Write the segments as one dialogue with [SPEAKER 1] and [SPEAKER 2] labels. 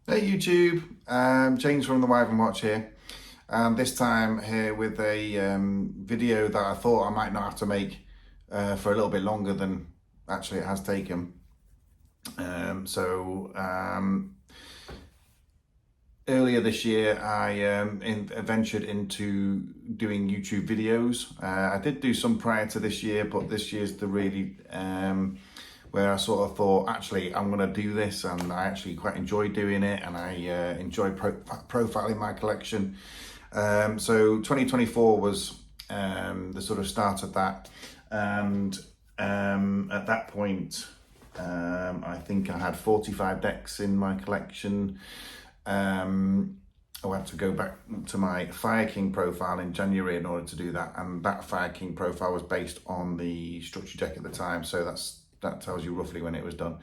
[SPEAKER 1] Hey YouTube, James from the Wyvern Watch here, and this time here with a video that I thought I might not have to make for a little bit longer than actually it has taken. Earlier this year I ventured into doing YouTube videos. I did do some prior to this year, but this year's the really where I sort of thought, actually, I'm going to do this, and I actually quite enjoy doing it, and I enjoy profiling my collection. So 2024 was the sort of start of that, and at that point, I think I had 45 decks in my collection. I had to go back to my Fire King profile in January in order to do that, and that Fire King profile was based on the structure deck at the time, so that tells you roughly when it was done.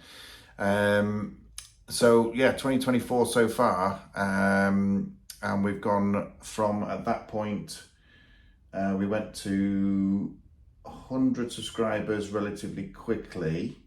[SPEAKER 1] So yeah, 2024 so far, and we've gone from, at that point, we went to 100 subscribers relatively quickly.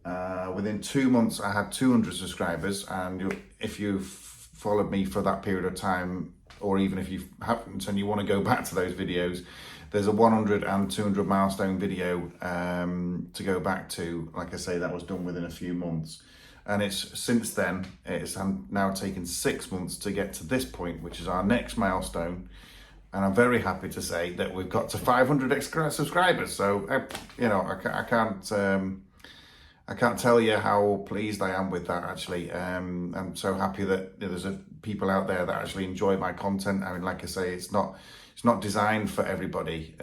[SPEAKER 1] Within 2 months I had 200 subscribers, and if you've followed me for that period of time, or even if you haven't and you want to go back to those videos, there's a 100 and 200 milestone video to go back to. Like I say, that was done within a few months, and it's since then it's now taken 6 months to get to this point, which is our next milestone. And I'm very happy to say that we've got to 500 subscribers. So you know, I can't tell you how pleased I am with that, actually. I'm so happy that there's people out there that actually enjoy my content. I mean, like I say, it's not designed for everybody,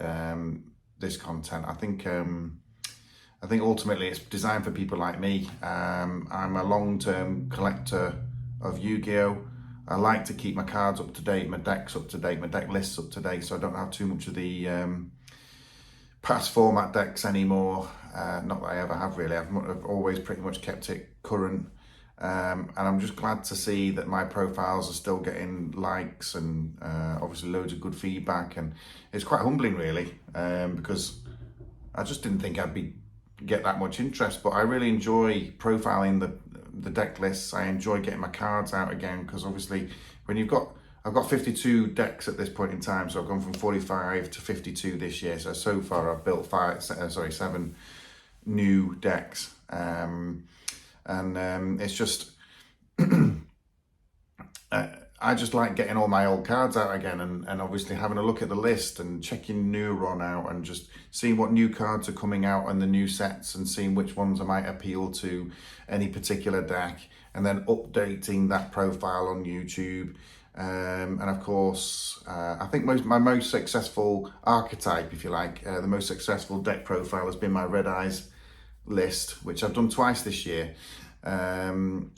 [SPEAKER 1] this content. I think ultimately it's designed for people like me. I'm a long-term collector of Yu-Gi-Oh! I like to keep my cards up to date, my decks up to date, my deck lists up to date, so I don't have too much of the past format decks anymore. Not that I ever have, really. I've always pretty much kept it current, and I'm just glad to see that my profiles are still getting likes and obviously loads of good feedback, and it's quite humbling, really, because I just didn't think I'd get that much interest. But I really enjoy profiling the deck lists. I enjoy getting my cards out again, because obviously when I've got 52 decks at this point in time, so I've gone from 45 to 52 this year. So far I've built 7 new decks, and it's just I just like getting all my old cards out again, and obviously having a look at the list and checking Neuron out and just seeing what new cards are coming out and the new sets, and seeing which ones I might appeal to any particular deck, and then updating that profile on YouTube. And of course, I think my most successful archetype, if you like, the most successful deck profile has been my Red Eyes list, which I've done twice this year. The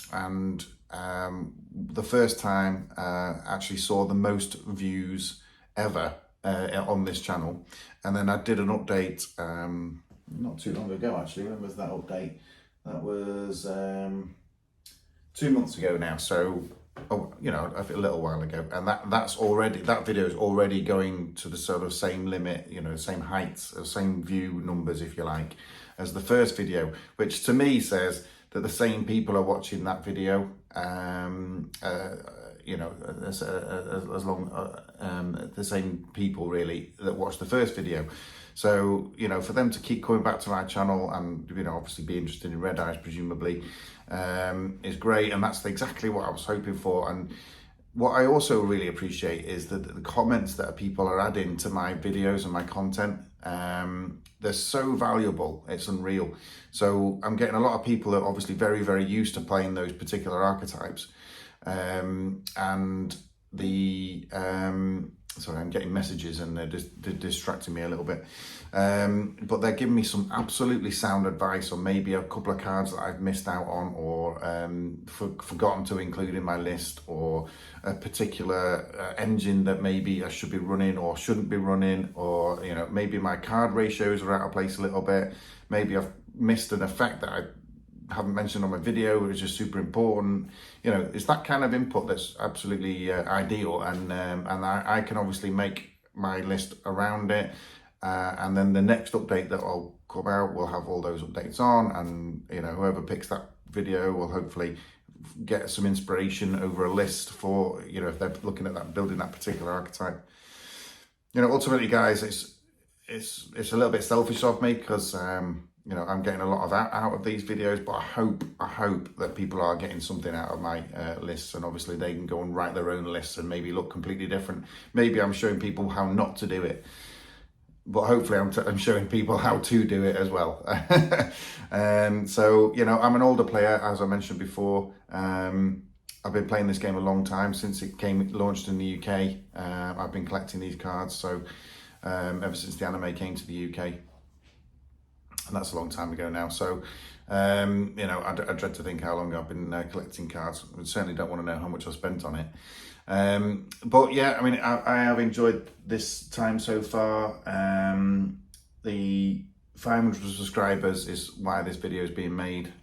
[SPEAKER 1] first time actually saw the most views ever on this channel. And then I did an update not too long ago, actually. When was that update? That was 2 months ago now. So, you know, a little while ago, and that video is already going to the sort of same limit, you know, same heights, same view numbers, if you like, as the first video, which to me says that the same people are watching that video. You know, as long the same people really that watched the first video. So, you know, for them to keep coming back to my channel and, you know, obviously be interested in Red Eyes, presumably, is great. And that's exactly what I was hoping for. And what I also really appreciate is that the comments that people are adding to my videos and my content, they're so valuable, it's unreal. So I'm getting a lot of people that are obviously very, very used to playing those particular archetypes. Sorry, I'm getting messages and they're distracting me a little bit. But they're giving me some absolutely sound advice on maybe a couple of cards that I've missed out on, or forgotten to include in my list, or a particular engine that maybe I should be running or shouldn't be running, or, you know, maybe my card ratios are out of place a little bit. Maybe I've missed an effect that I haven't mentioned on my video, which is super important. You know, it's that kind of input that's absolutely ideal, and I can obviously make my list around it, and then the next update that will come out will have all those updates on, and, you know, whoever picks that video will hopefully get some inspiration over a list for, you know, if they're looking at that, building that particular archetype. You know, ultimately, guys, it's a little bit selfish of me because you know, I'm getting a lot of out of these videos, but I hope that people are getting something out of my lists, and obviously they can go and write their own lists and maybe look completely different. Maybe I'm showing people how not to do it, but hopefully I'm showing people how to do it as well. So, you know, I'm an older player, as I mentioned before. I've been playing this game a long time, since it launched in the UK. I've been collecting these cards, so ever since the anime came to the UK. And that's a long time ago now. So, you know, I dread to think how long I've been collecting cards. I certainly don't want to know how much I've spent on it. But yeah, I mean, I have enjoyed this time so far. The 500 subscribers is why this video is being made.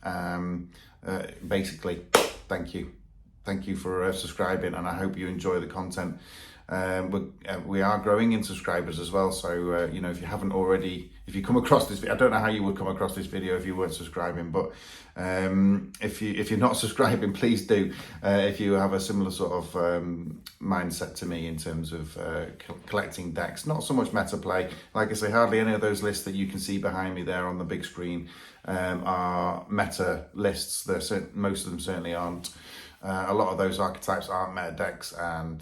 [SPEAKER 1] Basically, thank you. Thank you for subscribing, and I hope you enjoy the content. We are growing in subscribers as well, so you know, if you haven't already, if you come across this video, I don't know how you would come across this video if you weren't subscribing, but if you're not subscribing, please do. If you have a similar sort of mindset to me in terms of collecting decks, not so much meta play. Like I say, hardly any of those lists that you can see behind me there on the big screen are meta lists. Most of them certainly aren't. A lot of those archetypes aren't meta decks, and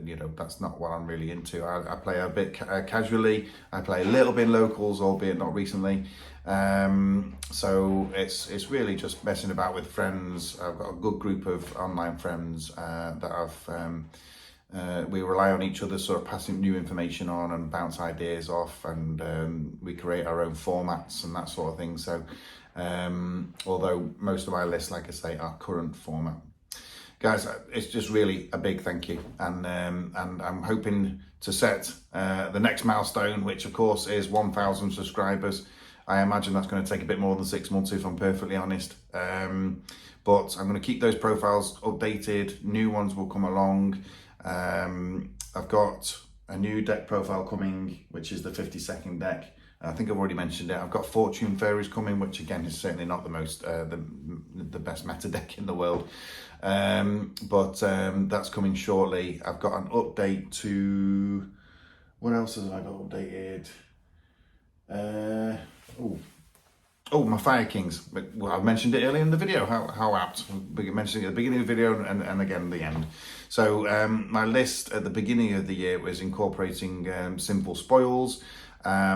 [SPEAKER 1] you know, that's not what I'm really into. I play a bit casually. I play a little bit locals, albeit not recently. So it's really just messing about with friends. I've got a good group of online friends that we rely on each other, sort of passing new information on and bounce ideas off, and we create our own formats and that sort of thing. So although most of my lists, like I say, are current format. Guys, it's just really a big thank you, and I'm hoping to set the next milestone, which of course is 1,000 subscribers. I imagine that's going to take a bit more than 6 months, if I'm perfectly honest. But I'm going to keep those profiles updated. New ones will come along. I've got a new deck profile coming, which is the 52nd deck. I think I've already mentioned it. I've got Fortune Fairies coming, which again is certainly not the most the best meta deck in the world, but that's coming shortly. I've got an update to, what else have I got updated? My Fire Kings. Well, I mentioned it earlier in the video. How apt. We mentioned it at the beginning of the video and again at the end. So my list at the beginning of the year was incorporating simple spoils,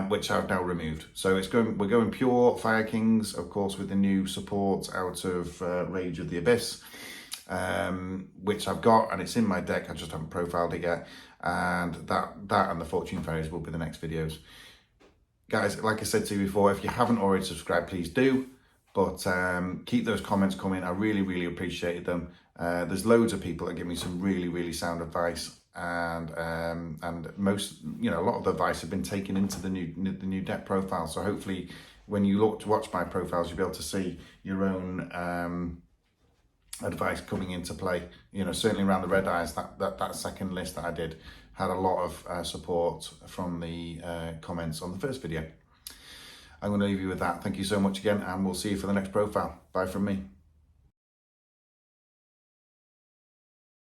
[SPEAKER 1] which I've now removed. So we're going pure Fire Kings, of course, with the new support out of Rage of the Abyss, which I've got, and it's in my deck. I just haven't profiled it yet. And that and the Fortune Fairies will be the next videos. Guys, like I said to you before, if you haven't already subscribed, please do. But keep those comments coming. I really, really appreciate them. There's loads of people that give me some really, really sound advice. And most, you know, a lot of the advice have been taken into the new deck profile. So hopefully when you look to watch my profiles, you'll be able to see your own advice coming into play. You know, certainly around the Red Eyes, that second list that I did had a lot of support from the comments on the first video. I'm going to leave you with that. Thank you so much again, and we'll see you for the next profile. Bye from me.